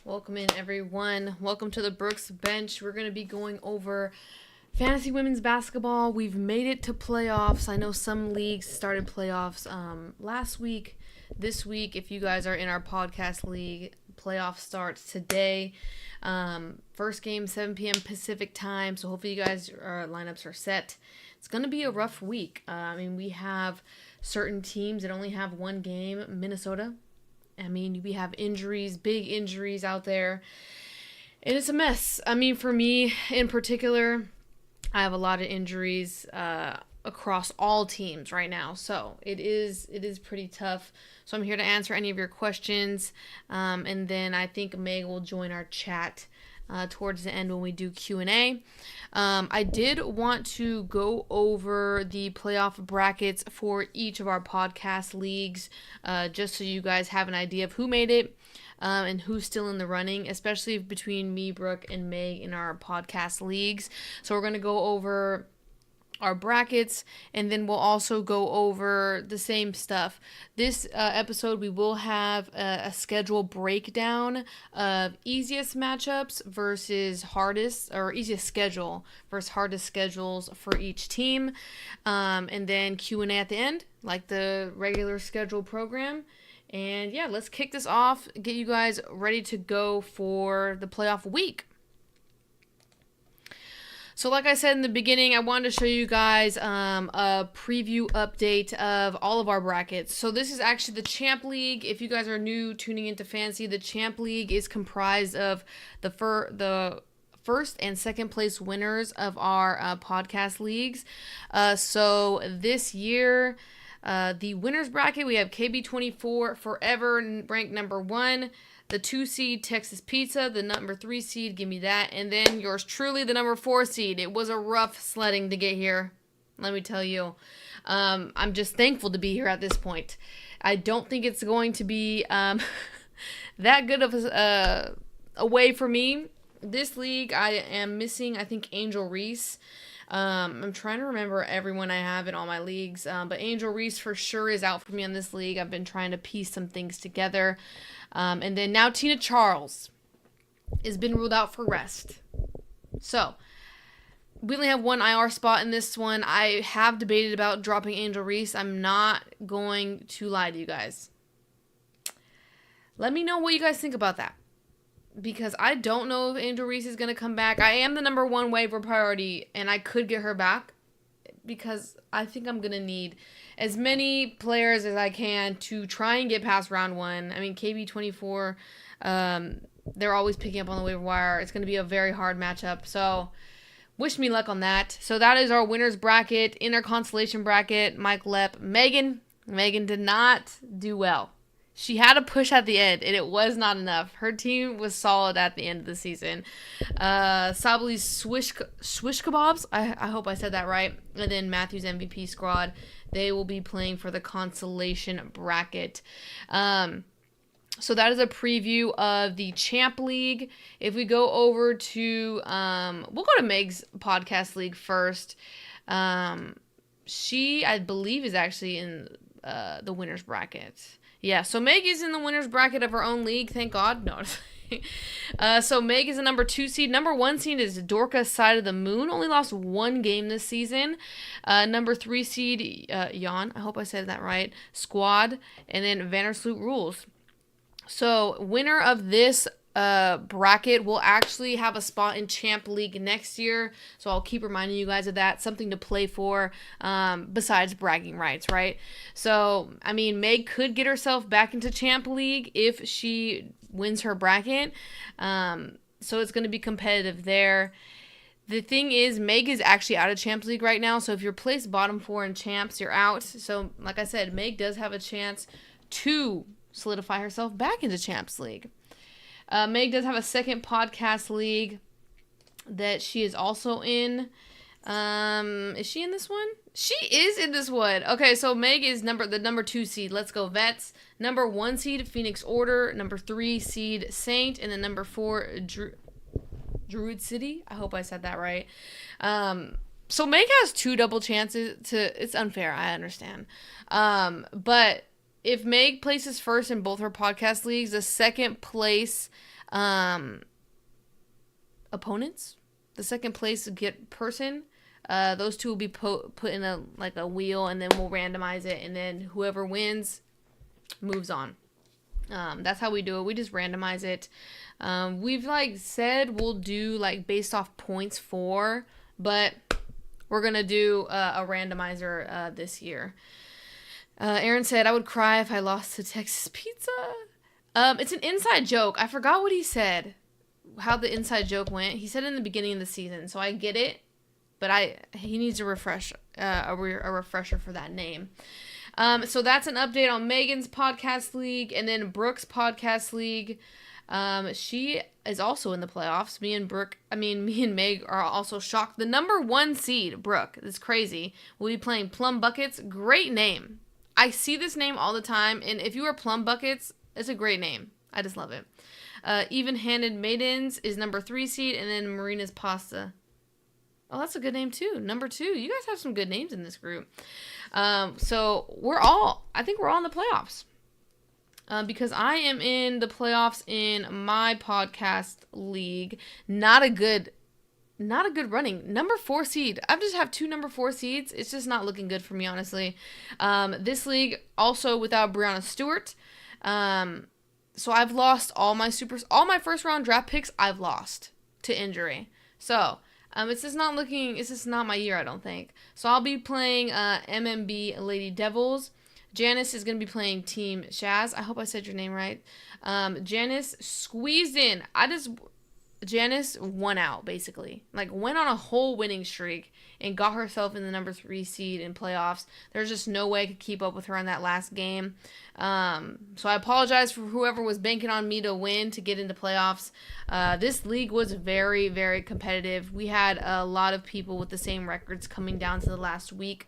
Welcome in, everyone. Welcome to the Brooks Bench. We're going to be going over fantasy women's basketball. We've made it to playoffs. I know some leagues started playoffs last week. This week, if you guys are in our podcast league, playoff starts today. First game, 7 p.m. Pacific time. So hopefully you guys' lineups are set. It's going to be a rough week. We have certain teams that only have one game. Minnesota. We have injuries, big injuries out there, and it's a mess. For me in particular, I have a lot of injuries across all teams right now, so it is pretty tough. So I'm here to answer any of your questions, and then I think Meg will join our chat towards the end when we do Q&A. I did want to go over the playoff brackets for each of our podcast leagues, just so you guys have an idea of who made it and who's still in the running, especially between me, Brooke, and Meg in our podcast leagues. So we're going to go over our brackets, and then we'll also go over the same stuff. This episode, we will have a schedule breakdown of easiest matchups versus hardest, or easiest schedule versus hardest schedules for each team, and then Q&A at the end, like the regular schedule program. And yeah, let's kick this off, get you guys ready to go for the playoff week. So like I said in the beginning, I wanted to show you guys a preview update of all of our brackets. So this is actually the Champ League. If you guys are new tuning into fantasy, the Champ League is comprised of the first and second place winners of our podcast leagues. So this year, the winners bracket, we have KB24 Forever ranked number 1. The 2 seed, Texas Pizza. The number 3 seed, give me that. And then yours truly, the number 4 seed. It was a rough sledding to get here, let me tell you. I'm just thankful to be here at this point. I don't think it's going to be that good of a way for me. This league, I am missing, I think, Angel Reese. I'm trying to remember everyone I have in all my leagues, but Angel Reese for sure is out for me on this league. I've been trying to piece some things together. And then now Tina Charles has been ruled out for rest. So, we only have one IR spot in this one. I have debated about dropping Angel Reese. I'm not going to lie to you guys. Let me know what you guys think about that, because I don't know if Angel Reese is going to come back. I am the number 1 waiver priority, and I could get her back, because I think I'm going to need as many players as I can to try and get past round 1. KB24, they're always picking up on the waiver wire. It's going to be a very hard matchup, so wish me luck on that. So that is our winners bracket. In our consolation bracket, Mike Lepp, Megan did not do well. She had a push at the end, and it was not enough. Her team was solid at the end of the season. Sabli's Swish Kebabs, I hope I said that right. And then Matthew's MVP squad, they will be playing for the consolation bracket. So that is a preview of the Champ League. If we go over to, we'll go to Meg's podcast league first. She, I believe, is actually in the winner's bracket. Yeah, so Meg is in the winner's bracket of her own league, thank God. No. So Meg is the number 2 seed. Number 1 seed is Dorca Side of the Moon. Only lost 1 game this season. Number 3 seed, Jan, I hope I said that right, Squad. And then Vandersloot Rules. So winner of this bracket will actually have a spot in Champ League next year. So I'll keep reminding you guys of that. Something to play for besides bragging rights, right? So, Meg could get herself back into Champ League if she wins her bracket. So it's going to be competitive there. The thing is, Meg is actually out of Champs League right now. So if you're placed bottom 4 in Champs, you're out. So like I said, Meg does have a chance to solidify herself back into Champs League. Meg does have a second podcast league that she is also in. Is she in this one? She is in this one. Okay, so Meg is the number 2 seed. Let's go Vets. Number 1 seed, Phoenix Order. Number 3 seed, Saint. And then number 4, Druid City. I hope I said that right. So Meg has 2 double chances to... It's unfair, I understand. But if Meg places first in both her podcast leagues, the second place opponents. The second place person. Those two will be put in a wheel, and then we'll randomize it, and then whoever wins moves on. That's how we do it. We just randomize it. We've said we'll do based off points but we're gonna do a randomizer this year. Aaron said, I would cry if I lost to Texas Pizza. It's an inside joke. I forgot what he said, how the inside joke went. He said it in the beginning of the season, so I get it, but he needs a refresher for that name. So that's an update on Megan's podcast league, and then Brooke's podcast league. She is also in the playoffs. Me and Meg are also shocked. The number 1 seed, Brooke, it's crazy, will be playing Plum Buckets. Great name. I see this name all the time, and if you are Plum Buckets, it's a great name. I just love it. Even-Handed Maidens is number 3 seed, and then Marina's Pasta. Oh, that's a good name too. Number 2. You guys have some good names in this group. So I think we're all in the playoffs. Because I am in the playoffs in my podcast league. Not a good running. Number 4 seed. I just have 2 number 4 seeds. It's just not looking good for me, honestly. This league also without Brianna Stewart. So I've lost all my first round draft picks. I've lost to injury. So it's just not my year, I don't think. So I'll be playing MMB Lady Devils. Janice is going to be playing Team Shaz. I hope I said your name right. Janice squeezed in. Janice won out, basically. Went on a whole winning streak and got herself in the number 3 seed in playoffs. There's just no way I could keep up with her on that last game. So I apologize for whoever was banking on me to win to get into playoffs. This league was very, very competitive. We had a lot of people with the same records coming down to the last week.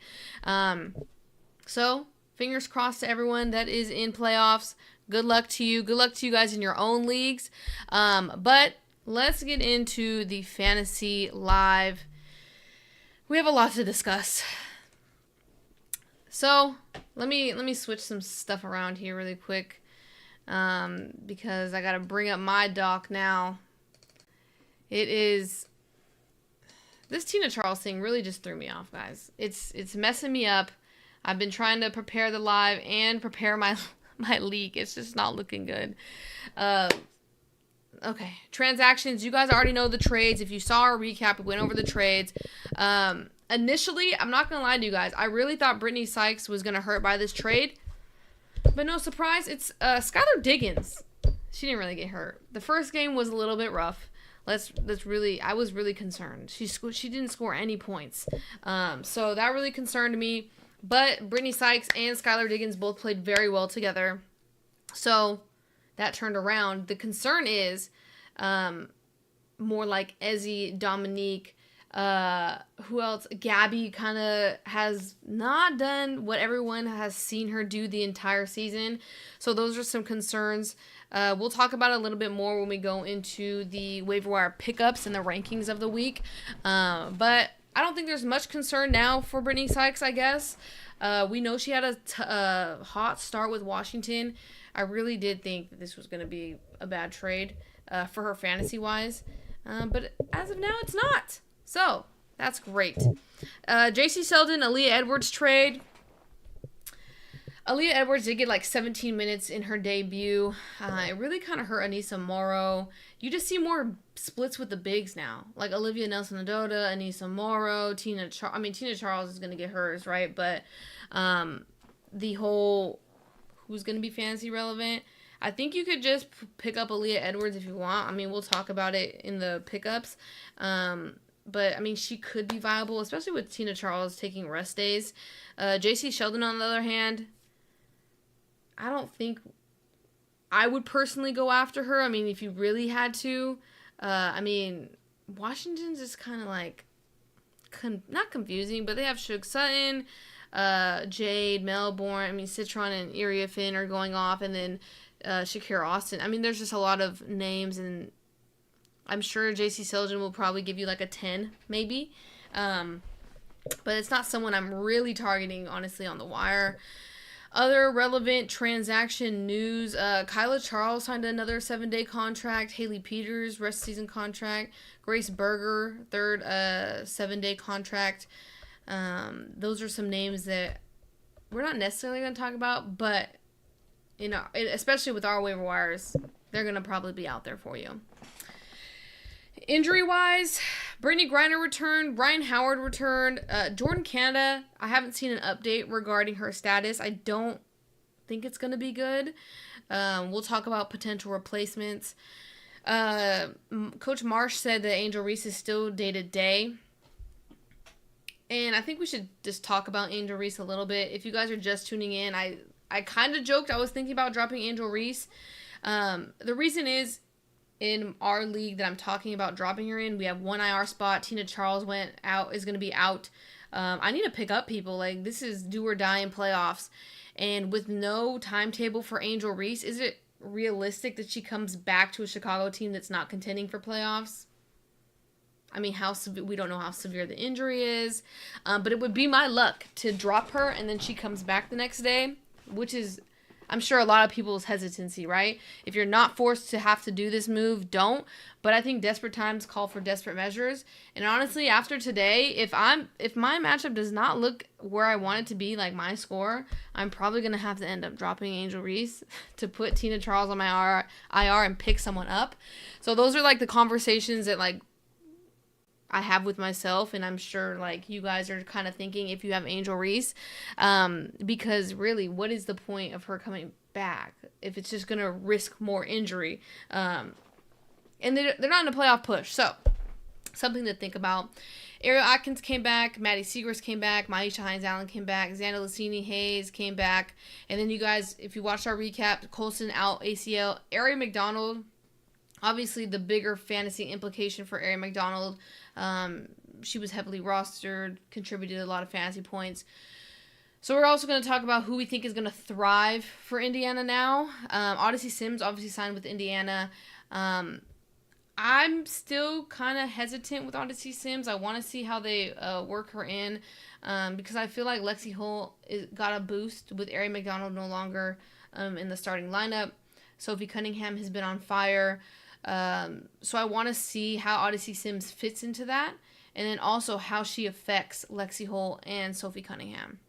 So fingers crossed to everyone that is in playoffs. Good luck to you. Good luck to you guys in your own leagues. But let's get into the fantasy live. We have a lot to discuss. So let me switch some stuff around here really quick, because I gotta bring up my doc now. This Tina Charles thing really just threw me off, guys. It's messing me up. I've been trying to prepare the live and prepare my league. It's just not looking good. Okay, transactions. You guys already know the trades. If you saw our recap, we went over the trades. Initially, I'm not going to lie to you guys, I really thought Brittany Sykes was going to hurt by this trade. But no surprise, it's Skylar Diggins. She didn't really get hurt. The first game was a little bit rough. I was really concerned. She didn't score any points. So that really concerned me. But Brittany Sykes and Skylar Diggins both played very well together. So that turned around. The concern is more like Ezzy, Dominique, who else? Gabby kind of has not done what everyone has seen her do the entire season. So those are some concerns. We'll talk about it a little bit more when we go into the waiver wire pickups and the rankings of the week. But I don't think there's much concern now for Brittany Sykes, I guess. We know she had a hot start with Washington. I really did think that this was going to be a bad trade for her fantasy-wise. But as of now, it's not. So, that's great. J.C. Sheldon, Aaliyah Edwards trade. Aaliyah Edwards did get 17 minutes in her debut. It really kind of hurt Anissa Morrow. You just see more splits with the bigs now. Like Olivia Nelson-Ododa, Anissa Morrow, Tina Charles is going to get hers, right? But the whole who's going to be fantasy relevant, I think you could just pick up Aaliyah Edwards if you want. We'll talk about it in the pickups. But, she could be viable, especially with Tina Charles taking rest days. J.C. Sheldon, on the other hand, I don't think I would personally go after her. If you really had to. Washington's just kind of not confusing, but they have Suge Sutton, Jade, Melbourne. Citron and Iria Finn are going off, and then Shakira Austin. There's just a lot of names, and I'm sure J.C. Sheldon will probably give you a 10, maybe. But it's not someone I'm really targeting, honestly, on the wire. Other relevant transaction news, Kyla Charles signed another 7-day contract. Haley Peters, rest of season contract. Grace Berger, third 7-day contract. Those are some names that we're not necessarily going to talk about, but, you know, especially with our waiver wires, they're going to probably be out there for you. Injury-wise, Brittany Griner returned. Ryan Howard returned. Jordan Canada, I haven't seen an update regarding her status. I don't think it's going to be good. We'll talk about potential replacements. Coach Marsh said that Angel Reese is still day-to-day. And I think we should just talk about Angel Reese a little bit. If you guys are just tuning in, I kind of joked I was thinking about dropping Angel Reese. The reason is, in our league that I'm talking about dropping her in, we have one IR spot. Tina Charles is going to be out. I need to pick up people. Like, this is do or die in playoffs. And with no timetable for Angel Reese, is it realistic that she comes back to a Chicago team that's not contending for playoffs? I mean, we don't know how severe the injury is. But it would be my luck to drop her and then she comes back the next day, which is, I'm sure, a lot of people's hesitancy, right? If you're not forced to have to do this move, don't. But I think desperate times call for desperate measures. And honestly, after today, if my matchup does not look where I want it to be, like my score, I'm probably going to have to end up dropping Angel Reese to put Tina Charles on my IR and pick someone up. So those are like the conversations that like I have with myself, and I'm sure like you guys are kind of thinking if you have Angel Reese, because really, what is the point of her coming back if it's just gonna risk more injury? And they're not in a playoff push, so something to think about. Ariel Atkins came back, Maddie Segrist came back, Maisha Hines-Allen came back, Xanda Lassini Hayes came back, and then you guys, if you watched our recap, Colson out ACL, Ari McDonald. Obviously, the bigger fantasy implication for Ari McDonald, she was heavily rostered, contributed a lot of fantasy points. So we're also going to talk about who we think is going to thrive for Indiana now. Odyssey Sims obviously signed with Indiana. I'm still kind of hesitant with Odyssey Sims. I want to see how they work her in, because I feel like Lexi Hull got a boost with Ari McDonald no longer in the starting lineup. Sophie Cunningham has been on fire. So I want to see how Odyssey Sims fits into that, and then also how she affects Lexi Hull and Sophie Cunningham.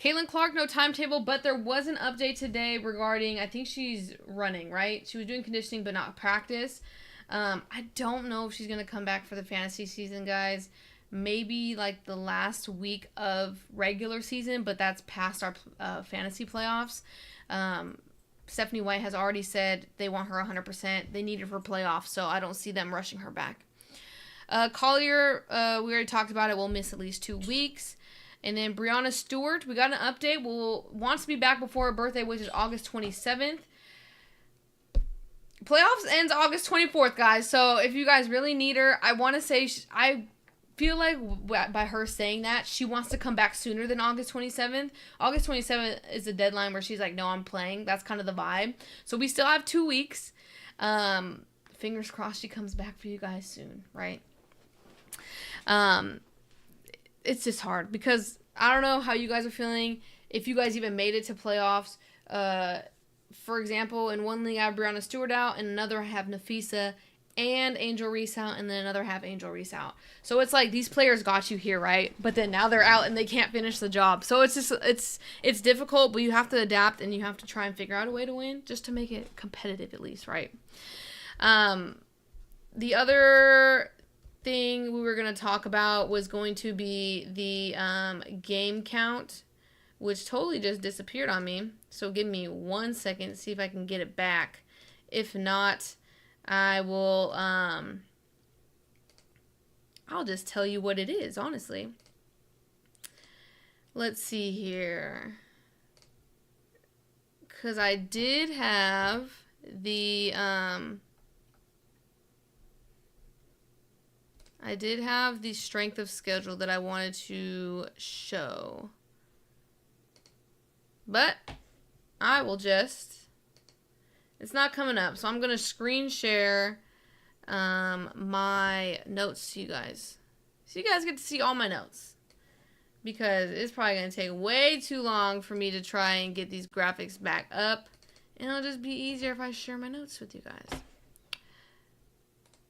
Caitlin Clark, no timetable, but there was an update today regarding, I think she's running, right? She was doing conditioning but not practice. I don't know if she's going to come back for the fantasy season, guys. Maybe like the last week of regular season, but that's past our fantasy playoffs. Stephanie White has already said they want her 100%. They need her for playoffs, so I don't see them rushing her back. Collier, we already talked about it, will miss at least 2 weeks. And then Brianna Stewart, we got an update. Wants to be back before her birthday, which is August 27th. Playoffs ends August 24th, guys. So if you guys really need her, I want to say, I feel like by her saying that, she wants to come back sooner than August 27th. August 27th is the deadline where she's like, no, I'm playing. That's kind of the vibe. So we still have 2 weeks. Fingers crossed she comes back for you guys soon, right? It's just hard because I don't know how you guys are feeling. If you guys even made it to playoffs. For example, in one league I have Brianna Stewart out, and another I have Nafisa and Angel Reese out, and then another half Angel Reese out. So it's like these players got you here, right? But then now they're out and they can't finish the job. So it's just it's difficult, but you have to adapt and you have to try and figure out a way to win just to make it competitive at least, right? The other thing we were going to talk about was going to be the game count, which totally just disappeared on me. So give me 1 second to see if I can get it back. If not, I will, I'll just tell you what it is, honestly. Let's see here. Because I did have the, strength of schedule that I wanted to show. But I will just, it's not coming up, so I'm going to screen share my notes to you guys. So you guys get to see all my notes. because it's probably going to take way too long for me to try and get these graphics back up. And it'll just be easier if I share my notes with you guys.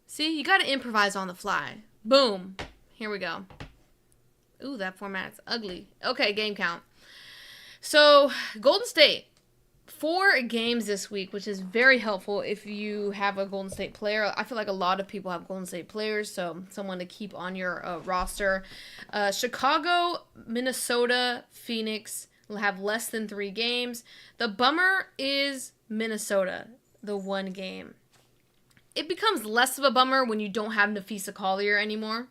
See, you got to improvise on the fly. Boom. Here we go. Ooh, that format's ugly. Okay, game count. So, Golden State. 4 games this week, which is very helpful if you have a Golden State player. I feel like a lot of people have Golden State players, so someone to keep on your roster. Chicago, Minnesota, Phoenix will have less than 3 games. The bummer is Minnesota, the 1 game. It becomes less of a bummer when you don't have Nafisa Collier anymore,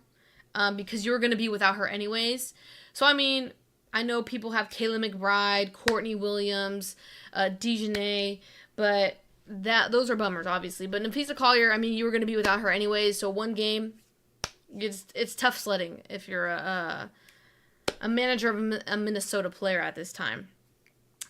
because you're going to be without her anyways. So, I mean, I know people have Kayla McBride, Courtney Williams, Dejanay, but those are bummers, obviously. But Nafisa Collier, I mean, you were going to be without her anyways, so 1 game, it's tough sledding if you're a manager of a Minnesota player at this time.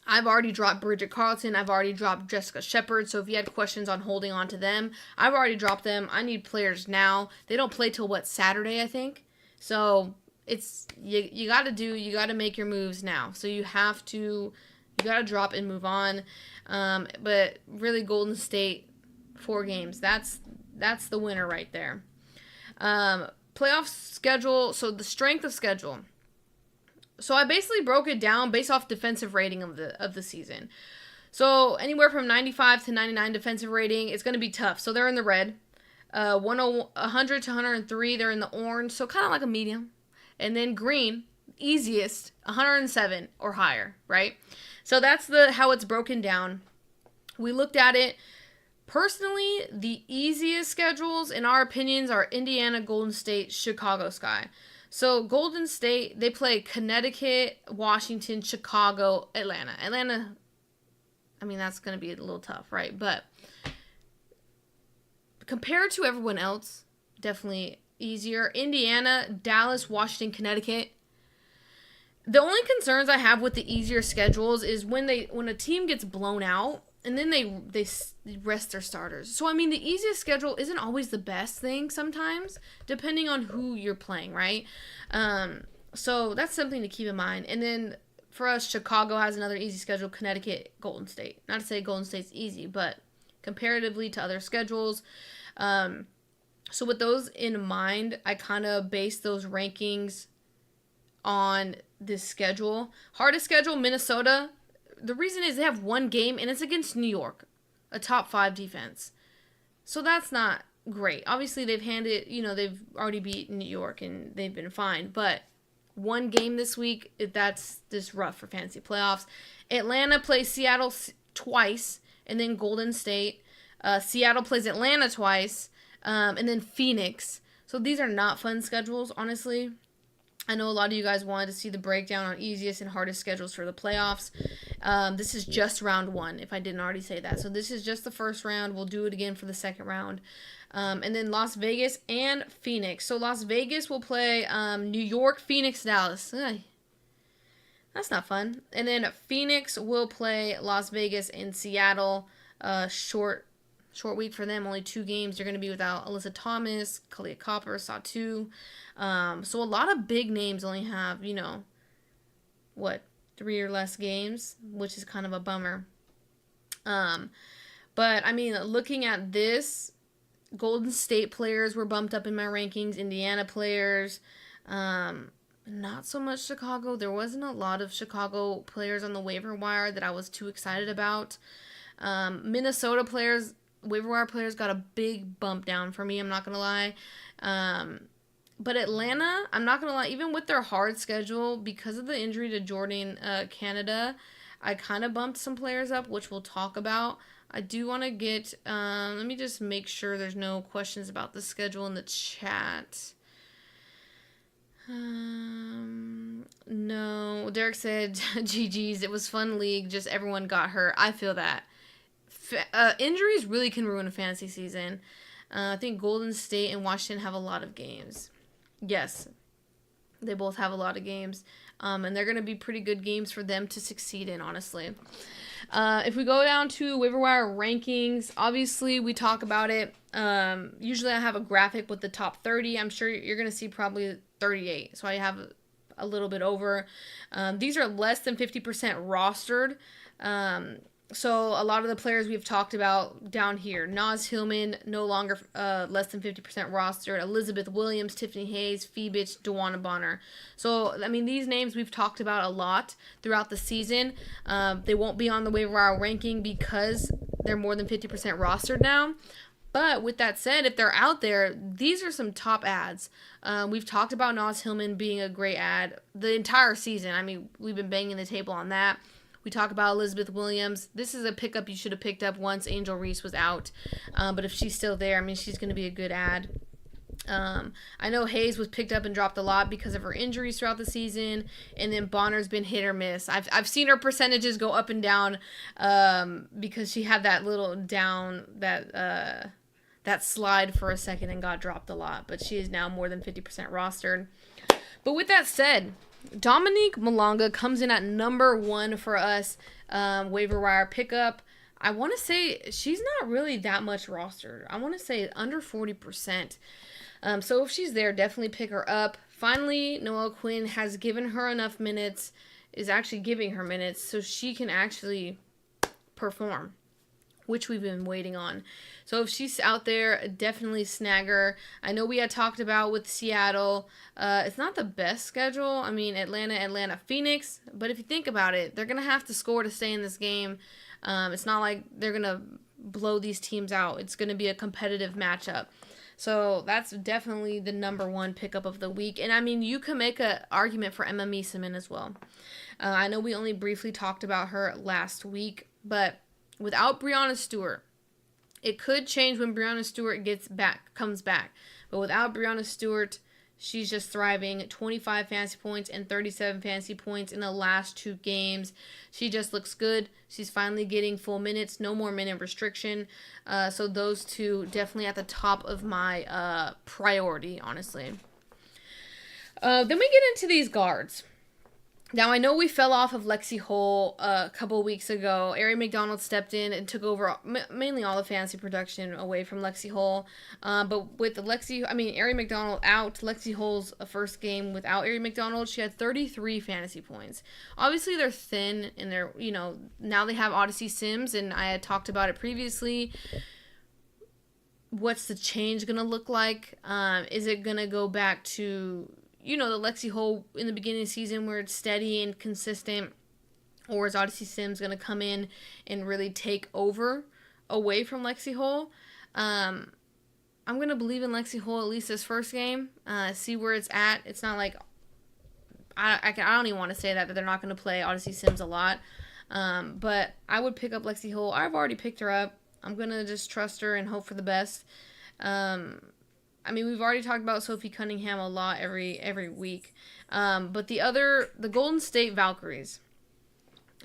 I've already dropped Bridget Carlton. I've already dropped Jessica Shepard. So if you had questions on holding on to them, I've already dropped them. I need players now. They don't play till Saturday, I think. So it's you got to make your moves now. So you got to drop and move on. But really, Golden State, 4 games. That's the winner right there. Playoff schedule. So the strength of schedule. So I basically broke it down based off defensive rating of the season. So anywhere from 95 to 99 defensive rating, it's going to be tough. So they're in the red. 100 to 103, they're in the orange. So kind of like a medium. And then green, easiest, 107 or higher, right? So that's how it's broken down. We looked at it. Personally, the easiest schedules, in our opinions, are Indiana, Golden State, Chicago Sky. So Golden State, they play Connecticut, Washington, Chicago, Atlanta. Atlanta, I mean, that's going to be a little tough, right? But compared to everyone else, definitely easier. Indiana, Dallas, Washington, Connecticut. The only concerns I have with the easier schedules is when a team gets blown out and then they rest their starters. So, I mean, the easiest schedule isn't always the best thing sometimes, depending on who you're playing, right? So that's something to keep in mind. And then for us, Chicago has another easy schedule, Connecticut, Golden State. Not to say Golden State's easy, but comparatively to other schedules. So with those in mind, I kind of base those rankings on this schedule. Hardest schedule, Minnesota. The reason is they have 1 game, and it's against New York, a top 5 defense. So that's not great. Obviously, they've already beaten New York, and they've been fine. But 1 game this week, that's just rough for fantasy playoffs. Atlanta plays Seattle twice, and then Golden State. Seattle plays Atlanta twice, and then Phoenix. So these are not fun schedules, honestly. I know a lot of you guys wanted to see the breakdown on easiest and hardest schedules for the playoffs. This is just round 1, if I didn't already say that. So this is just the first round. We'll do it again for the second round. And then Las Vegas and Phoenix. So Las Vegas will play New York, Phoenix, Dallas. That's not fun. And then Phoenix will play Las Vegas and Seattle. Short week for them. Only 2 games. They're going to be without Alyssa Thomas, Kalia Copper, Satu. So a lot of big names only have, 3 or less games, which is kind of a bummer. But, I mean, looking at this, Golden State players were bumped up in my rankings. Indiana players, not so much Chicago. There wasn't a lot of Chicago players on the waiver wire that I was too excited about. Minnesota players, waiver wire players got a big bump down for me, I'm not going to lie. But Atlanta, I'm not going to lie, even with their hard schedule, because of the injury to Jordan Canada, I kind of bumped some players up, which we'll talk about. I do want to get, let me just make sure there's no questions about the schedule in the chat. No, Derek said, GG's, it was fun league, just everyone got hurt. I feel that. Injuries really can ruin a fantasy season. I think Golden State and Washington have a lot of games. Yes, they both have a lot of games. And they're going to be pretty good games for them to succeed in, honestly. If we go down to waiver wire rankings, obviously we talk about it. Usually I have a graphic with the top 30. I'm sure you're going to see probably 38. So I have a little bit over. These are less than 50% rostered. So a lot of the players we've talked about down here, Naz Hillman, no longer less than 50% rostered, Elizabeth Williams, Tiffany Hayes, Phoebich, DeWanna Bonner. So, I mean, these names we've talked about a lot throughout the season. They won't be on the waiver wire ranking because they're more than 50% rostered now. But with that said, if they're out there, these are some top ads. We've talked about Naz Hillman being a great ad the entire season. I mean, we've been banging the table on that. We talk about Elizabeth Williams. This is a pickup you should have picked up once Angel Reese was out. But if she's still there, I mean, she's going to be a good ad. I know Hayes was picked up and dropped a lot because of her injuries throughout the season. And then Bonner's been hit or miss. I've seen her percentages go up and down because she had that little down, that slide for a second and got dropped a lot. But she is now more than 50% rostered. But with that said, Dominique Malonga comes in at number 1 for us, waiver wire pickup. I want to say she's not really that much rostered. I want to say under 40%. So if she's there, definitely pick her up. Finally, Noelle Quinn has given her enough minutes, is actually giving her minutes, so she can actually perform, which we've been waiting on. So if she's out there, definitely snag her. I know we had talked about with Seattle, it's not the best schedule. I mean, Atlanta, Phoenix. But if you think about it, they're going to have to score to stay in this game. It's not like they're going to blow these teams out. It's going to be a competitive matchup. So that's definitely the number 1 pickup of the week. And I mean, you can make an argument for Emma Meeseman as well. I know we only briefly talked about her last week, but without Breanna Stewart, it could change when Breanna Stewart comes back. But without Breanna Stewart, she's just thriving. 25 fantasy points and 37 fantasy points in the last 2 games. She just looks good. She's finally getting full minutes. No more minute restriction. So those 2 definitely at the top of my priority, honestly. Then we get into these guards. Now, I know we fell off of Lexi Hull a couple weeks ago. Ari McDonald stepped in and took over mainly all the fantasy production away from Lexi Hull. But with Ari McDonald out, Lexi Hull's first game without Ari McDonald, she had 33 fantasy points. Obviously, they're thin, and now they have Odyssey Sims, and I had talked about it previously. What's the change going to look like? Is it going to go back to the Lexi Hull in the beginning of the season where it's steady and consistent, or is Odyssey Sims going to come in and really take over away from Lexi Hull? I'm going to believe in Lexi Hull at least this first game, see where it's at. It's not like, I don't even want to say that they're not going to play Odyssey Sims a lot, but I would pick up Lexi Hull. I've already picked her up. I'm going to just trust her and hope for the best. I mean, we've already talked about Sophie Cunningham a lot every week. But the Golden State Valkyries.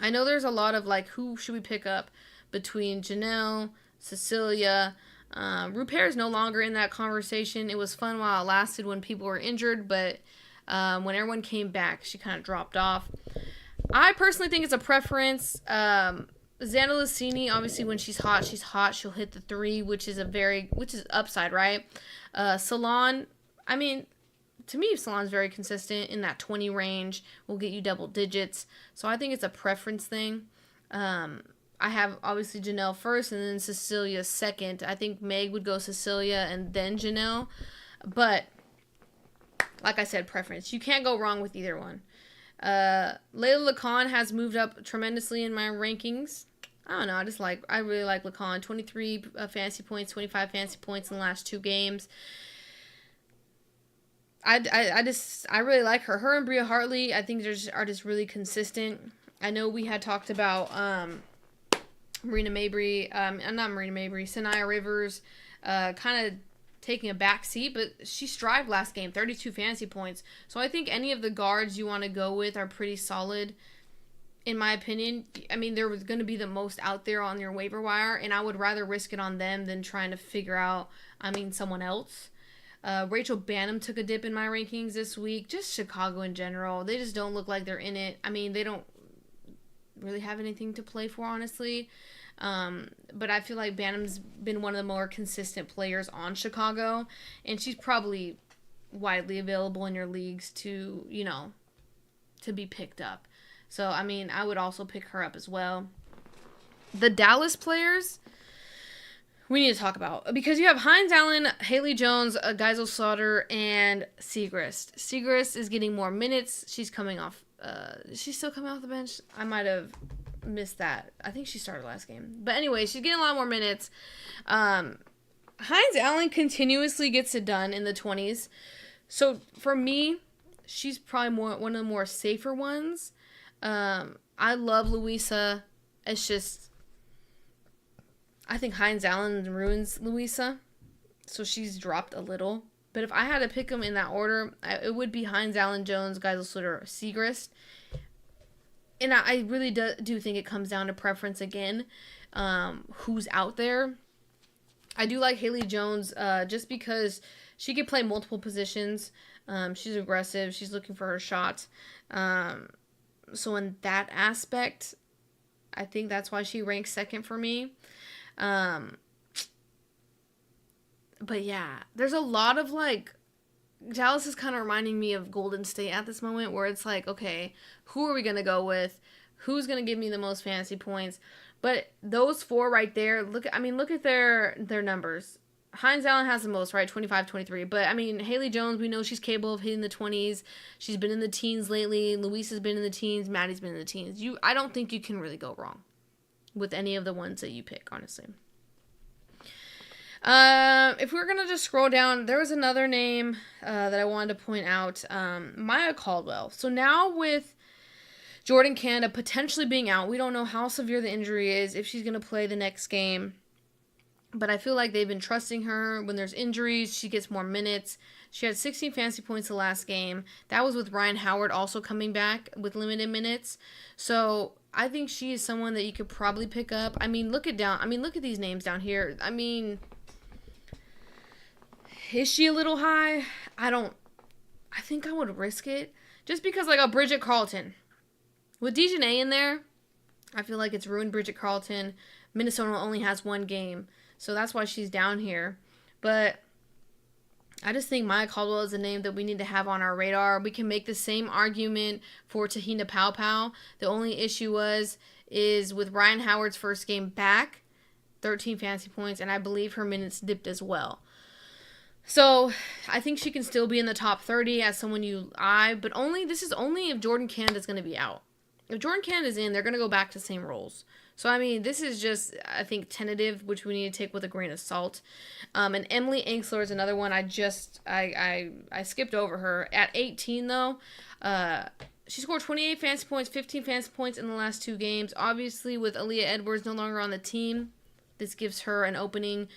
I know there's a lot of, who should we pick up between Janelle, Cecilia. Rupert is no longer in that conversation. It was fun while it lasted when people were injured, but when everyone came back, she kind of dropped off. I personally think it's a preference. Xana Lucini, obviously, when she's hot. She'll hit the 3, which is upside, right? Salon, I mean, to me, Salon's very consistent in that 20 range. Will get you double digits. So I think it's a preference thing. I have, obviously, Janelle first and then Cecilia second. I think Meg would go Cecilia and then Janelle. But, like I said, preference. You can't go wrong with either one. Layla Lacan has moved up tremendously in my rankings. I don't know. I really like Lacan. 23 fantasy points, 25 fantasy points in the last 2 games. I really like her. Her and Bria Hartley, I think are just really consistent. I know we had talked about Marina Mabry, not Marina Mabry, Sanaya Rivers, kind of taking a back seat, but she strived last game, 32 fantasy points. So I think any of the guards you want to go with are pretty solid, in my opinion. I mean, they're going to be the most out there on your waiver wire, and I would rather risk it on them than trying to figure out, someone else. Rachel Banham took a dip in my rankings this week. Just Chicago in general. They just don't look like they're in it. I mean, they don't really have anything to play for, honestly. But I feel like Banham's been one of the more consistent players on Chicago, and she's probably widely available in your leagues to, to be picked up. So, I mean, I would also pick her up as well. The Dallas players we need to talk about, because you have Hines Allen, Haley Jones, Geisel Slaughter, and Segrist. Segrist is getting more minutes. She's coming off. Is she still coming off the bench? I might have missed that. I think she started last game. But anyway, she's getting a lot more minutes. Hines Allen continuously gets it done in the 20s. So for me, she's probably one of the more safer ones. I love Louisa. It's just, I think Hines Allen ruins Louisa, so she's dropped a little. But if I had to pick them in that order, it would be Hines Allen, Jones, Geisel Slaughter, Segrist. And I really do think it comes down to preference again, who's out there. I do like Haley Jones just because she can play multiple positions. She's aggressive. She's looking for her shot. So in that aspect, I think that's why she ranks second for me. But yeah, there's a lot of like, Dallas is kind of reminding me of Golden State at this moment, where it's like, okay, who are we going to go with? Who's going to give me the most fantasy points? But those four right there, look at their numbers. Hines Allen has the most, right? 25, 23. But I mean, Haley Jones, we know she's capable of hitting the 20s. She's been in the teens lately. Luisa's been in the teens. Maddie's been in the teens. I don't think you can really go wrong with any of the ones that you pick, honestly. If we're going to just scroll down, there was another name that I wanted to point out. Maya Caldwell. So now with Jordan Canada potentially being out, we don't know how severe the injury is, if she's going to play the next game. But I feel like they've been trusting her. When there's injuries, she gets more minutes. She had 16 fantasy points the last game. That was with Ryan Howard also coming back with limited minutes. So I think she is someone that you could probably pick up. I mean, look at these names down here. I mean, is she a little high? I think I would risk it. Just because, like, a Bridget Carlton. With Dejanay in there, I feel like it's ruined Bridget Carlton. Minnesota only has one game, so that's why she's down here. But I just think Maya Caldwell is a name that we need to have on our radar. We can make the same argument for Tahina Powpow. The only issue is with Ryan Howard's first game back, 13 fantasy points, and I believe her minutes dipped as well. So I think she can still be in the top 30 as someone you eye, but this is only if Jordan Canada is going to be out. If Jordan Canada's in, they're going to go back to the same roles. So, I mean, this is just, I think, tentative, which we need to take with a grain of salt. And Emily Enksler is another one. I skipped over her. At 18, though, she scored 28 fantasy points, 15 fantasy points in the last 2 games. Obviously, with Aaliyah Edwards no longer on the team, this gives her an opening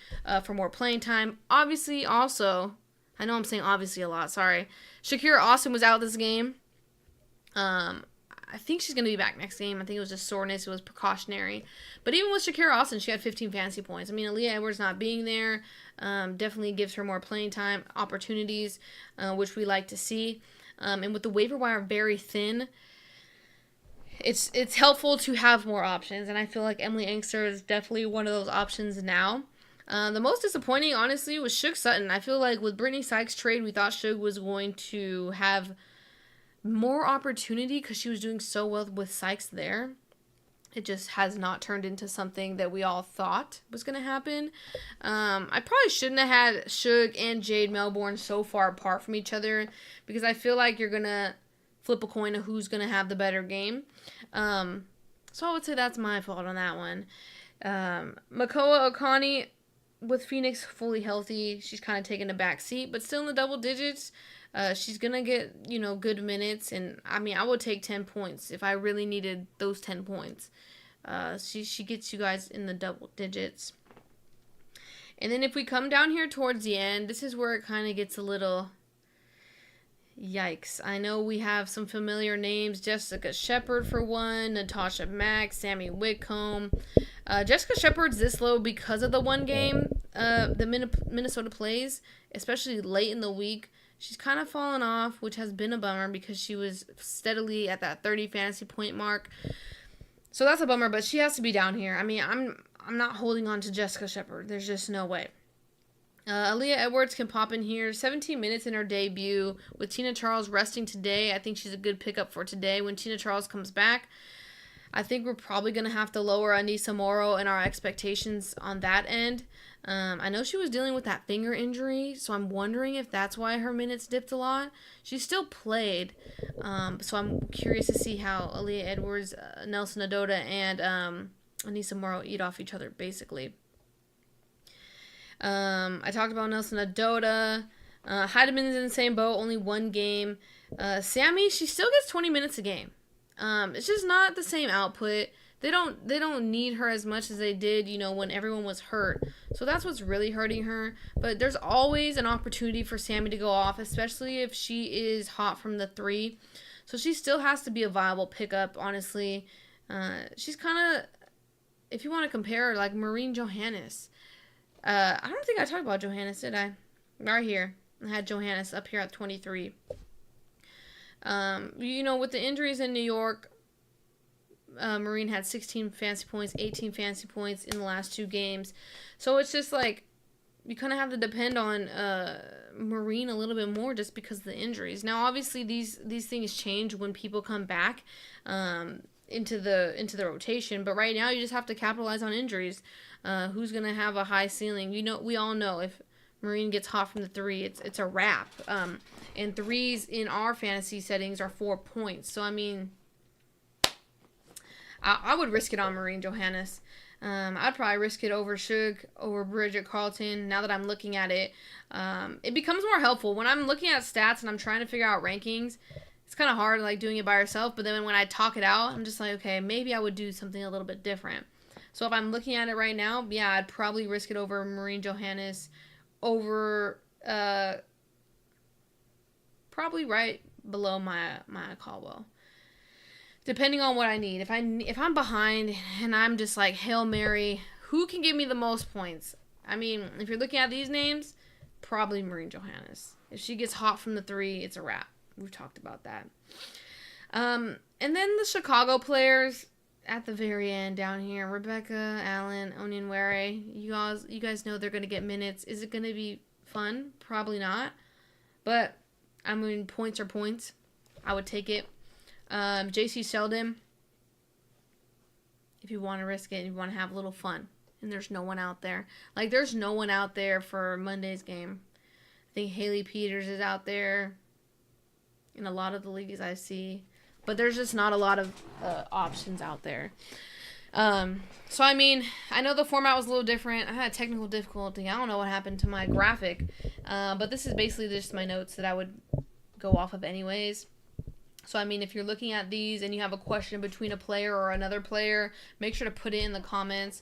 for more playing time. Obviously, also, I know I'm saying obviously a lot, sorry. Shakira Austin was out this game. I think she's going to be back next game. I think it was just soreness. It was precautionary. But even with Shakira Austin, she had 15 fantasy points. I mean, Aaliyah Edwards not being there definitely gives her more playing time opportunities, which we like to see. And with the waiver wire very thin, it's helpful to have more options. And I feel like Emily Engster is definitely one of those options now. The most disappointing, honestly, was Shug Sutton. I feel like with Brittany Sykes' trade, we thought Shug was going to have more opportunity because she was doing so well with Sykes there. It just has not turned into something that we all thought was going to happen. I probably shouldn't have had Shug and Jade Melbourne so far apart from each other, because I feel like you're going to flip a coin of who's going to have the better game. So I would say that's my fault on that one. Makoa Okani with Phoenix fully healthy. She's kind of taking a back seat, but still in the double digits. She's going to get, good minutes. And, I mean, I would take 10 points if I really needed those 10 points. She gets you guys in the double digits. And then if we come down here towards the end, this is where it kind of gets a little yikes. I know we have some familiar names. Jessica Shepard for one, Natasha Mack, Sammy Whitcomb. Jessica Shepard's this low because of the one game that Minnesota plays, especially late in the week. She's kind of fallen off, which has been a bummer because she was steadily at that 30 fantasy point mark. So that's a bummer, but she has to be down here. I mean, I'm not holding on to Jessica Shepard. There's just no way. Aaliyah Edwards can pop in here. 17 minutes in her debut. With Tina Charles resting today, I think she's a good pickup for today. When Tina Charles comes back, I think we're probably going to have to lower Anissa Morrow and our expectations on that end. I know she was dealing with that finger injury, so I'm wondering if that's why her minutes dipped a lot. She still played, so I'm curious to see how Aaliyah Edwards, Nelson Adota, and Anissa Morrow eat off each other, basically. I talked about Nelson Adota. Heideman's in the same boat, only one game. Sammy, she still gets 20 minutes a game. It's just not the same output. They don't need her as much as they did, when everyone was hurt. So that's what's really hurting her. But there's always an opportunity for Sammy to go off, especially if she is hot from the 3. So she still has to be a viable pickup, honestly. She's kind of, if you want to compare her, like Maureen Johannes. I don't think I talked about Johannes, did I? Right here. I had Johannes up here at 23. With the injuries in New York, Maureen had 16 fantasy points, 18 fantasy points in the last 2 games. So it's just like you kind of have to depend on Maureen a little bit more just because of the injuries. Now, obviously, these things change when people come back into the rotation. But right now, you just have to capitalize on injuries. Who's gonna have a high ceiling? We all know if Maureen gets hot from the 3, it's a wrap. And 3s in our fantasy settings are 4 points. So I mean, I would risk it on Maureen Johannes. I'd probably risk it over Shug, over Bridget Carlton. Now that I'm looking at it, it becomes more helpful when I'm looking at stats and I'm trying to figure out rankings. It's kind of hard, like doing it by yourself. But then when I talk it out, I'm just like, okay, maybe I would do something a little bit different. So if I'm looking at it right now, yeah, I'd probably risk it over Maureen Johannes, over probably right below Maya Caldwell. Depending on what I need. If I'm behind and I'm just like, Hail Mary, who can give me the most points? I mean, if you're looking at these names, probably Maureen Johannes. If she gets hot from the 3, it's a wrap. We've talked about that. And then the Chicago players at the very end down here. Rebecca, Allen, Onyenwere. You guys know they're going to get minutes. Is it going to be fun? Probably not. But, I mean, points are points. I would take it. JC Sheldon, if you want to risk it and you want to have a little fun, and there's no one out there. Like, there's no one out there for Monday's game. I think Haley Peters is out there in a lot of the leagues I see, but there's just not a lot of options out there. So, I mean, I know the format was a little different. I had a technical difficulty. I don't know what happened to my graphic, but this is basically just my notes that I would go off of anyways. So, I mean, if you're looking at these and you have a question between a player or another player, make sure to put it in the comments.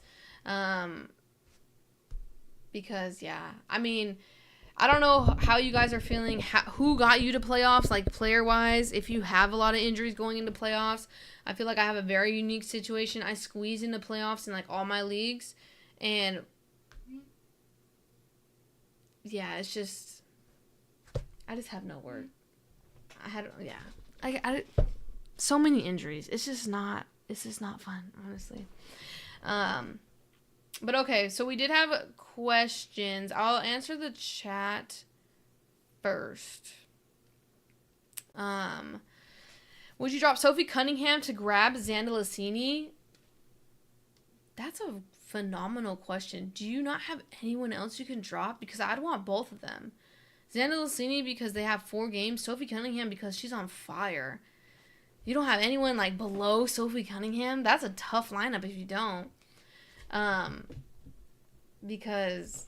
Because, yeah, I mean, I don't know how you guys are feeling. Who got you to playoffs, like player-wise? If you have a lot of injuries going into playoffs, I feel like I have a very unique situation. I squeeze into playoffs in, like, all my leagues. And, yeah, it's just, I just have no word. I so many injuries. It's just not fun, honestly. But okay, so we did have questions. I'll answer the chat first. Would you drop Sophie Cunningham to grab Xanda Lassini? That's a phenomenal question. Do you not have anyone else you can drop? Because I'd want both of them. Xanda Lassini because they have 4 games. Sophie Cunningham because she's on fire. You don't have anyone like below Sophie Cunningham? That's a tough lineup if you don't. Because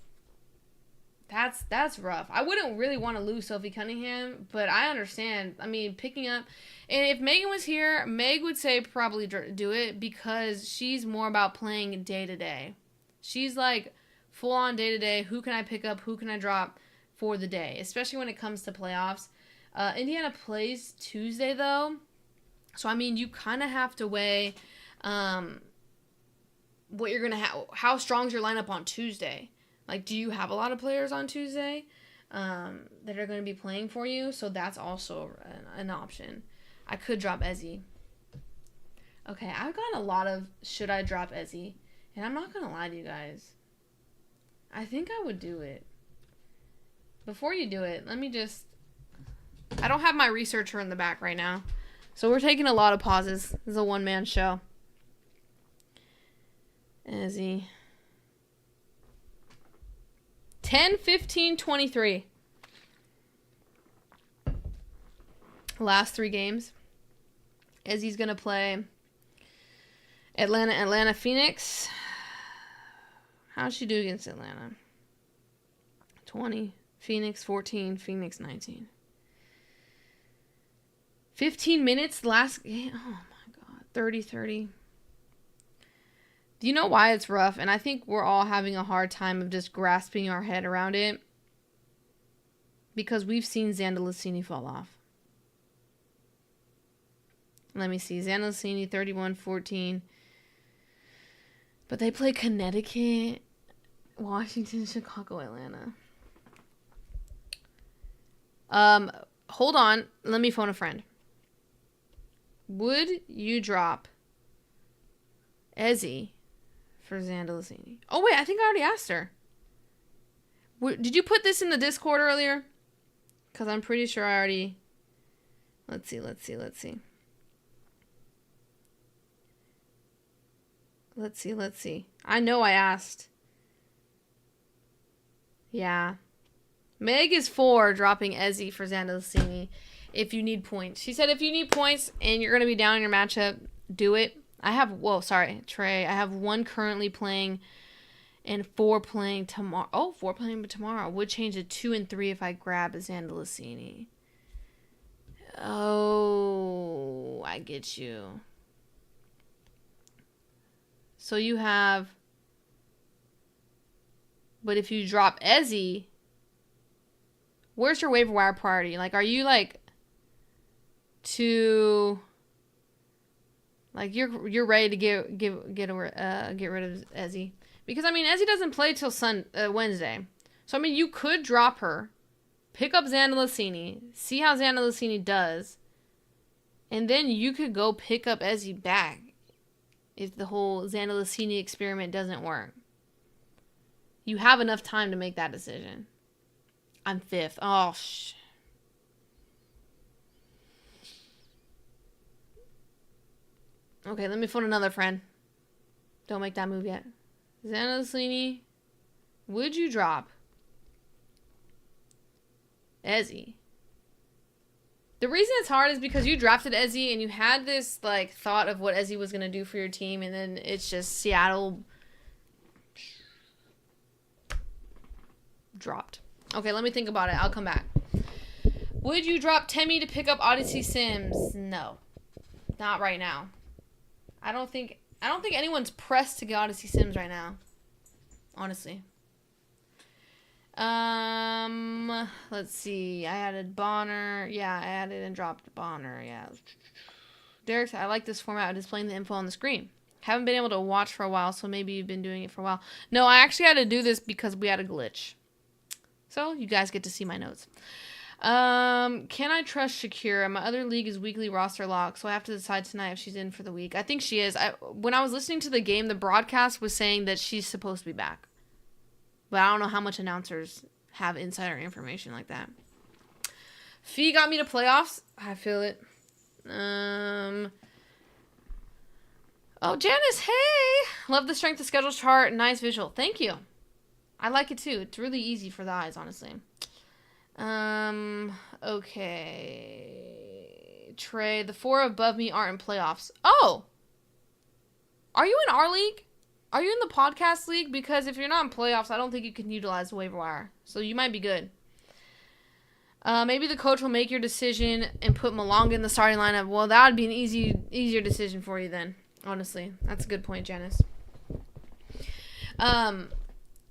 that's rough. I wouldn't really want to lose Sophie Cunningham, but I understand. I mean, picking up... And if Megan was here, Meg would say probably do it because she's more about playing day-to-day. She's like full-on day-to-day. Who can I pick up? Who can I drop for the day? Especially when it comes to playoffs. Indiana plays Tuesday, though. So, I mean, you kind of have to weigh what you're going to have. How strong's your lineup on Tuesday? Like, do you have a lot of players on Tuesday that are going to be playing for you? So that's also an option. I could drop Ezzy. Okay, I've gotten a lot of should I drop Ezzy. And I'm not going to lie to you guys. I think I would do it. before you do it, let me just... I don't have my researcher in the back right now. So we're taking a lot of pauses. This is a one-man show. Ezzy. 10, 15, 23. Last 3 games. Ezzy's going to play Atlanta, Phoenix. How'd she do against Atlanta? 20. Phoenix, 14. Phoenix, 19. 15 minutes last game. Oh, my God. 30. Do you know why it's rough? And I think we're all having a hard time of just grasping our head around it. Because we've seen Zandalacini fall off. Let me see. Zandalacini, 31-14. But they play Connecticut, Washington, Chicago, Atlanta. Hold on. Let me phone a friend. Would you drop Ezzy for Zandalacini? Oh, wait. I think I already asked her. Did you put this in the Discord earlier? Because I'm pretty sure I already... Let's see. I know I asked. Yeah. Meg is for dropping Ezzy for Zandalacini if you need points. She said if you need points and you're going to be down in your matchup, do it. I have, Trey. I have 1 currently playing and 4 playing tomorrow. Oh, 4 playing tomorrow. I would change to 2 and 3 if I grab a Zandalacini. Oh, I get you. So you have... But if you drop Ezzy... Where's your waiver wire priority? Like, are you, like... to... Like, you're ready to get rid of Ezzy. Because, I mean, Ezzy doesn't play till Wednesday. So, I mean, you could drop her. Pick up Zandalacini. See how Zandalacini does. And then you could go pick up Ezzy back. If the whole Zandalacini experiment doesn't work. You have enough time to make that decision. I'm 5th. Oh, Okay, let me phone another friend. Don't make that move yet. Zandalacini, would you drop Ezzy? The reason it's hard is because you drafted Ezzy and you had this like thought of what Ezzy was going to do for your team, and then it's just Seattle dropped. Okay, let me think about it. I'll come back. Would you drop Temmie to pick up Odyssey Sims? No. Not right now. I don't think anyone's pressed to get Odyssey Sims right now. Honestly. Let's see. I added Bonner. Yeah, I added and dropped Bonner. Yeah. Derek said, I like this format of displaying the info on the screen. Haven't been able to watch for a while, so maybe you've been doing it for a while. No, I actually had to do this because we had a glitch. So, you guys get to see my notes. Can I trust Shakira? My other league is weekly roster lock, so I have to decide tonight if she's in for the week. I think she is. When I was listening to the game, the broadcast was saying that she's supposed to be back. But I don't know how much announcers have insider information like that. Fee got me to playoffs. I feel it. Oh, Janice, hey! Love the strength of schedule chart. Nice visual. Thank you. I like it too. It's really easy for the eyes, honestly. Okay. Trey, the 4 above me aren't in playoffs. Oh! Are you in our league? Are you in the podcast league? Because if you're not in playoffs, I don't think you can utilize the waiver wire. So you might be good. Maybe the coach will make your decision and put Malonga in the starting lineup. Well, that would be an easier decision for you then. Honestly. That's a good point, Janice.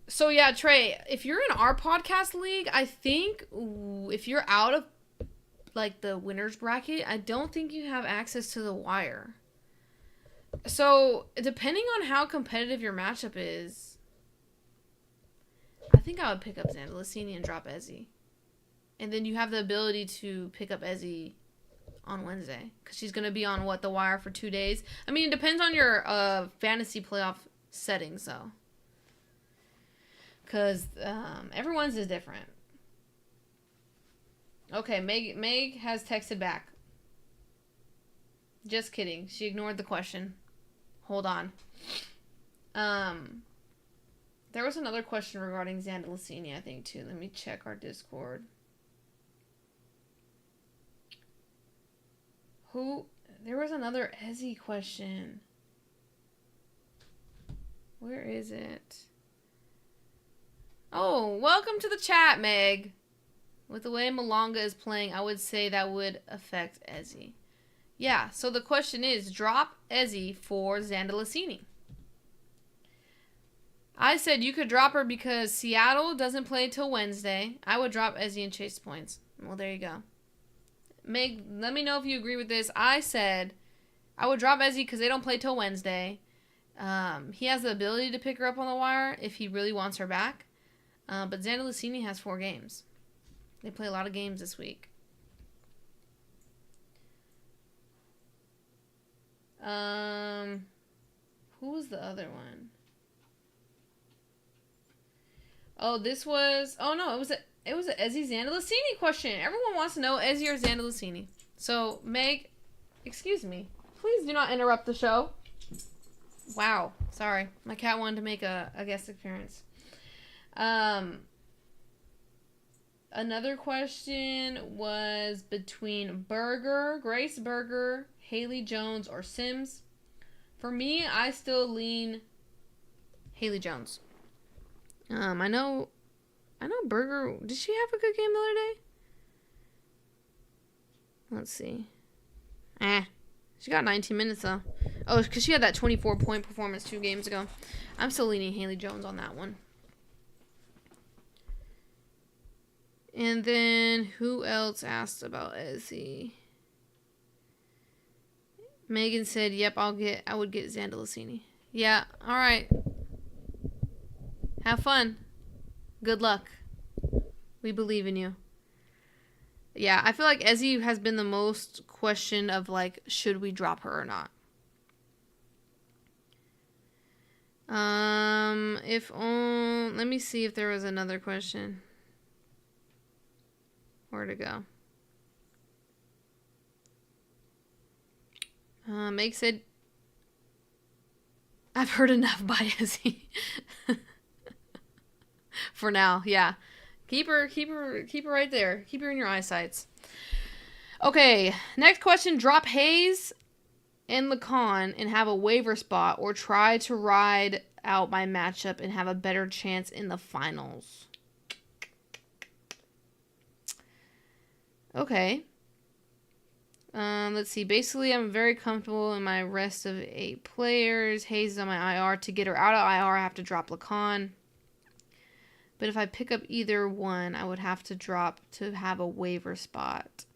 So yeah, Trey, if you're in our podcast league, I think if you're out of like the winner's bracket, I don't think you have access to the wire. So depending on how competitive your matchup is, I think I would pick up Zandalacini and drop Ezzy. And then you have the ability to pick up Ezzy on Wednesday because she's going to be on the wire for 2 days. I mean, it depends on your fantasy playoff settings though. Because everyone's is different. Okay, Meg has texted back. Just kidding. She ignored the question. Hold on. There was another question regarding Zandalicini, I think, too. Let me check our Discord. There was another Ezzy question. Where is it? Oh, welcome to the chat, Meg. With the way Malonga is playing, I would say that would affect Ezzy. Yeah, so the question is, drop Ezzy for Zandalicini. I said you could drop her because Seattle doesn't play till Wednesday. I would drop Ezzy and chase points. Well, there you go. Meg, let me know if you agree with this. I said I would drop Ezzy because they don't play till Wednesday. He has the ability to pick her up on the wire if he really wants her back. But Zandalicini has 4 games. They play a lot of games this week. Who was the other one? Oh, this was... Oh, no, it was a Ezzy Zandalicini question. Everyone wants to know Ezzy or Zandalicini. So, Meg, excuse me. Please do not interrupt the show. Wow. Sorry. My cat wanted to make a guest appearance. Another question was between Grace Berger, Haley Jones, or Sims. For me, I still lean Haley Jones. I know Berger, did she have a good game the other day? Let's see. She got 19 minutes though. Oh, because she had that 24-point performance 2 games ago. I'm still leaning Haley Jones on that one. And then, who else asked about Ezzy? Megan said, yep, I would get Zandalicini. Yeah, alright. Have fun. Good luck. We believe in you. Yeah, I feel like Ezzy has been the most question of, like, should we drop her or not? Let me see if there was another question. Where'd it go? Meg said, I've heard enough by Ezzy. For now, yeah. Keep her right there. Keep her in your eyesights. Okay, next question. Drop Hayes and Lacan and have a waiver spot, or try to ride out my matchup and have a better chance in the finals. Okay. Let's see. Basically, I'm very comfortable in my rest of 8 players. Hayes is on my IR. To get her out of IR, I have to drop Lacan. But if I pick up either one, I would have to drop to have a waiver spot.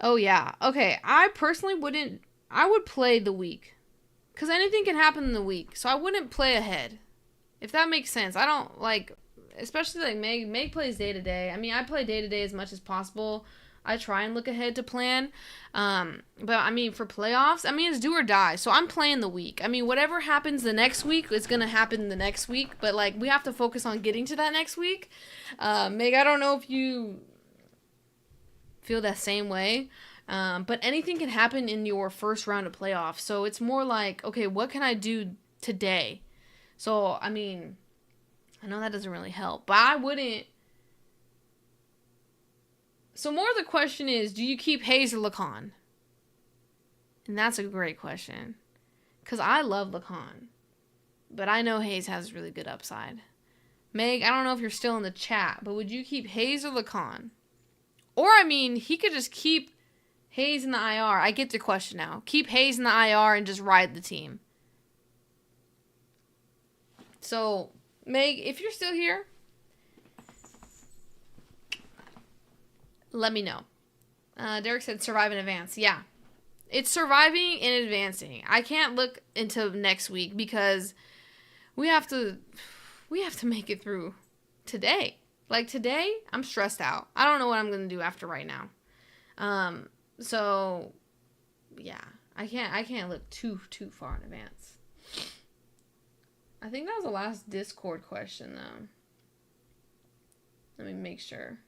Oh, yeah. Okay, I personally wouldn't... I would play the week. Because anything can happen in the week. So I wouldn't play ahead. If that makes sense. I don't, like... Especially, like, Meg plays day-to-day. I mean, I play day-to-day as much as possible. I try and look ahead to plan. But, I mean, for playoffs, I mean, it's do or die. So I'm playing the week. I mean, whatever happens the next week is going to happen the next week. But, like, we have to focus on getting to that next week. Meg, I don't know if you feel that same way. But anything can happen in your first round of playoffs. So it's more like, okay, what can I do today? So, I mean, I know that doesn't really help. But I wouldn't. So more of the question is, do you keep Hayes or Lacan? And that's a great question. Because I love Lacan. But I know Hayes has really good upside. Meg, I don't know if you're still in the chat, but would you keep Hayes or Lacan? Or, I mean, he could just keep Hayes in the IR. I get the question now. Keep Hayes in the IR and just ride the team. So, Meg, if you're still here, let me know. Derek said survive and advance. Yeah. It's surviving and advancing. I can't look into next week because we have to make it through today. Like today, I'm stressed out. I don't know what I'm going to do after right now. So yeah, I can't look too far in advance. I think that was the last Discord question though. Let me make sure.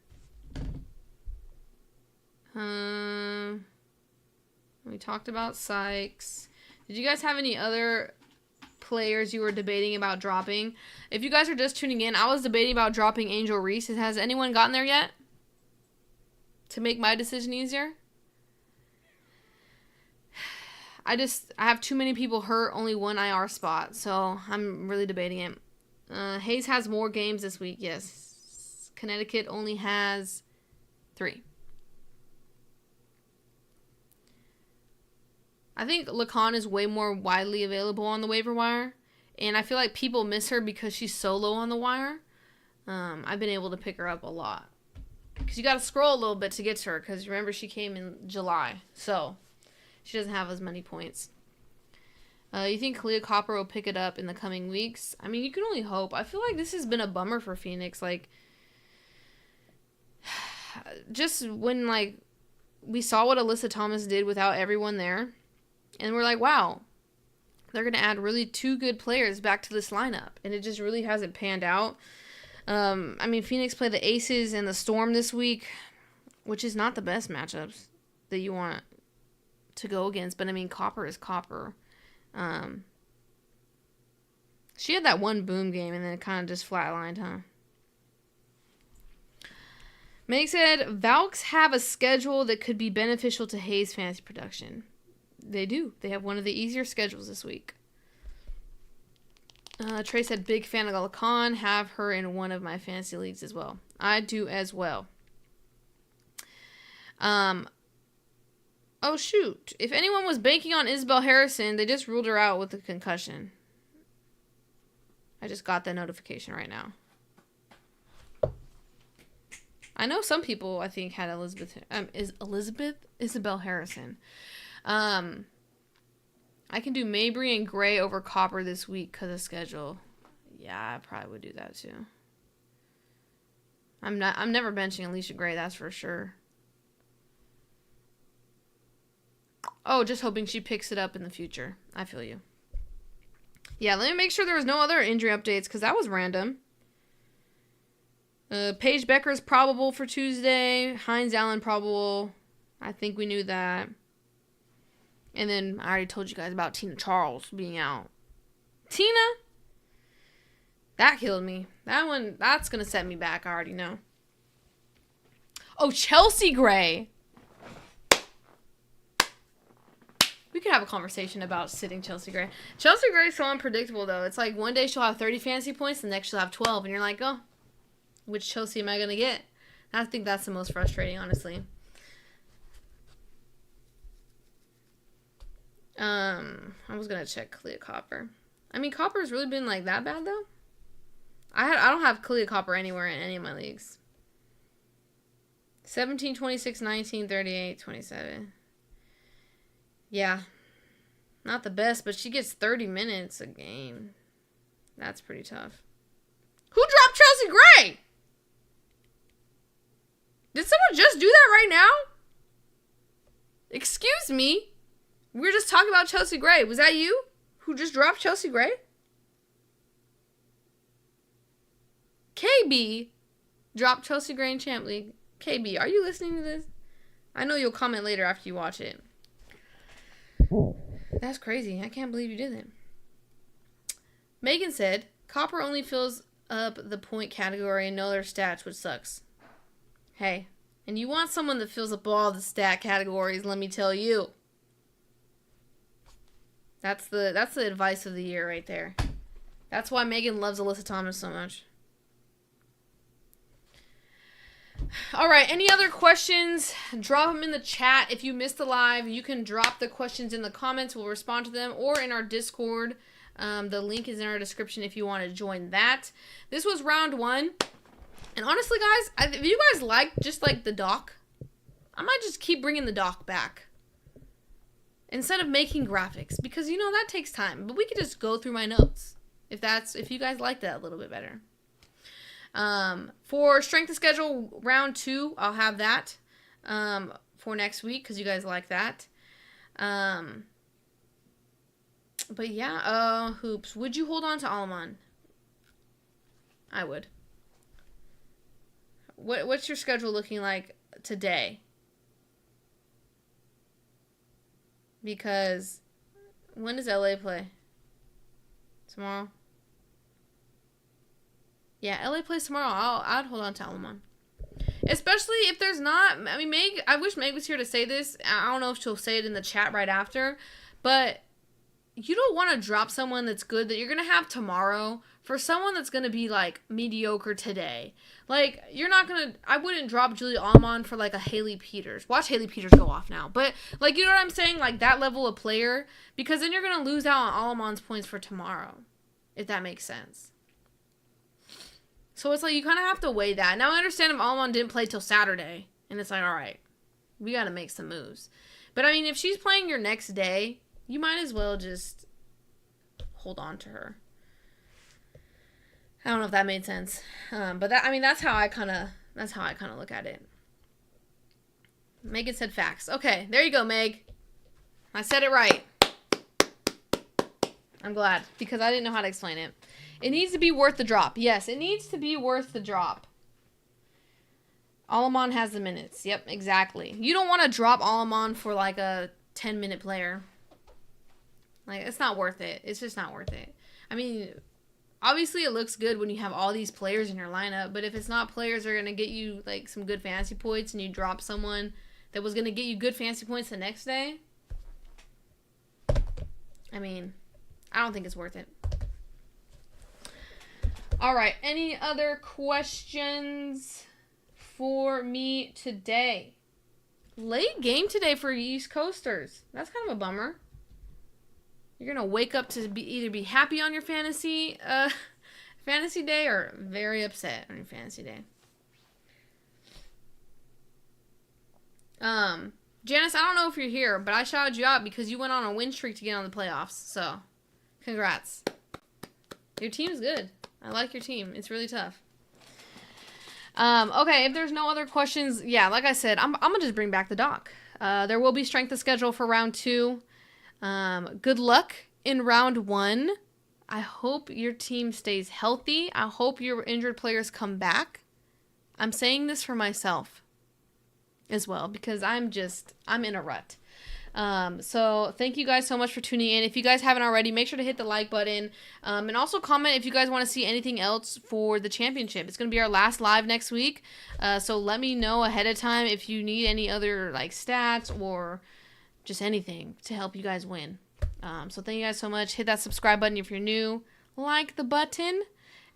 We talked about Sykes. Did you guys have any other players you were debating about dropping? If you guys are just tuning in, I was debating about dropping Angel Reese. Has anyone gotten there yet? To make my decision easier? I have too many people hurt, only one IR spot, so I'm really debating it. Hayes has more games this week, yes. Connecticut only has 3. I think Lacan is way more widely available on the waiver wire, and I feel like people miss her because she's so low on the wire. I've been able to pick her up a lot. Because you got to scroll a little bit to get to her, because remember she came in July, so she doesn't have as many points. You think Kalia Copper will pick it up in the coming weeks? I mean, you can only hope. I feel like this has been a bummer for Phoenix. Like, just when, like, we saw what Alyssa Thomas did without everyone there, and we're like, wow, they're going to add really 2 good players back to this lineup, and it just really hasn't panned out. I mean, Phoenix played the Aces and the Storm this week, which is not the best matchups that you want to go against, but I mean, Copper is Copper. She had that one boom game and then it kind of just flatlined, huh? Meg said, Valks have a schedule that could be beneficial to Hayes' fantasy production. They do. They have one of the easier schedules this week. Trey said, big fan of Lacan. Have her in one of my fantasy leagues as well. I do as well. Oh, shoot. If anyone was banking on Isabel Harrison, they just ruled her out with a concussion. I just got that notification right now. I know some people, I think, had Isabel Harrison. I can do Mabry and Gray over Copper this week because of schedule. Yeah, I probably would do that too. I'm never benching Alicia Gray, that's for sure. Oh, just hoping she picks it up in the future. I feel you. Yeah, let me make sure there was no other injury updates because that was random. Paige Becker's probable for Tuesday. Hines Allen probable. I think we knew that. And then I already told you guys about Tina Charles being out. Tina? That killed me. That's going to set me back. I already know. Oh, Chelsea Gray. We could have a conversation about sitting Chelsea Gray. Chelsea Gray is so unpredictable, though. It's like one day she'll have 30 fantasy points, the next she'll have 12. And you're like, oh, which Chelsea am I going to get? I think that's the most frustrating, honestly. I was going to check Kalia Copper. I mean, Copper's really been like that bad, though. I don't have Kalia Copper anywhere in any of my leagues. 17, 26, 19, 38, 27. Yeah. Not the best, but she gets 30 minutes a game. That's pretty tough. Who dropped Chelsea Gray? Did someone just do that right now? Excuse me? We were just talking about Chelsea Gray. Was that you who just dropped Chelsea Gray? KB dropped Chelsea Gray in Champ League. KB, are you listening to this? I know you'll comment later after you watch it. That's crazy. I can't believe you did that. Megan said, Copper only fills up the point category and no other stats, which sucks. Hey, and you want someone that fills up all the stat categories, let me tell you. That's the advice of the year right there. That's why Megan loves Alyssa Thomas so much. All right, any other questions? Drop them in the chat. If you missed the live, you can drop the questions in the comments. We'll respond to them, or in our Discord. The link is in our description if you want to join that. This was round 1. And honestly, guys, if you guys like just like the doc, I might just keep bringing the doc back instead of making graphics, because you know that takes time. But we could just go through my notes if you guys like that a little bit better. For strength of schedule round 2, I'll have that for next week because you guys like that. But yeah, hoops. Would you hold on to Alman? I would. what's your schedule looking like today? Because when does LA play? Tomorrow? Yeah, LA plays tomorrow. I'd hold on to Alamon. Especially if there's not... I mean, Meg... I wish Meg was here to say this. I don't know if she'll say it in the chat right after. But you don't want to drop someone that's good that you're going to have tomorrow for someone that's going to be, like, mediocre today. Like, you're not going to... I wouldn't drop Julie Allman for, like, a Haley Peters. Watch Haley Peters go off now. But, like, you know what I'm saying? Like, that level of player. Because then you're going to lose out on Allamon's points for tomorrow. If that makes sense. So it's like you kind of have to weigh that. Now I understand if Almond didn't play till Saturday. And it's like, all right, we got to make some moves. But I mean, if she's playing your next day, you might as well just hold on to her. I don't know if that made sense. But that, I mean, that's how I kind of look at it. Megan said facts. Okay, there you go, Meg. I said it right. I'm glad because I didn't know how to explain it. It needs to be worth the drop. Yes, it needs to be worth the drop. Alamon has the minutes. Yep, exactly. You don't want to drop Alamon for like a 10-minute player. Like, it's not worth it. It's just not worth it. I mean, obviously it looks good when you have all these players in your lineup, but if it's not players that are going to get you like some good fantasy points and you drop someone that was going to get you good fantasy points the next day, I mean, I don't think it's worth it. All right, any other questions for me today? Late game today for East Coasters. That's kind of a bummer. You're going to wake up to either be happy on your fantasy day or very upset on your fantasy day. Janice, I don't know if you're here, but I shouted you out because you went on a win streak to get on the playoffs. So, congrats. Your team's good. I like your team. It's really tough. Okay, if there's no other questions, yeah, like I said, I'm going to just bring back the doc. There will be strength of schedule for round 2. Good luck in round 1. I hope your team stays healthy. I hope your injured players come back. I'm saying this for myself as well because I'm in a rut. So thank you guys so much for tuning in. If you guys haven't already, make sure to hit the like button, and also comment if you guys want to see anything else for the championship. It's going to be our last live next week. So let me know ahead of time if you need any other like stats or just anything to help you guys win. So thank you guys so much. Hit that subscribe button if you're new, like the button,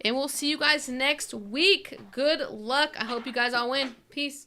and we'll see you guys next week. Good luck. I hope you guys all win. Peace.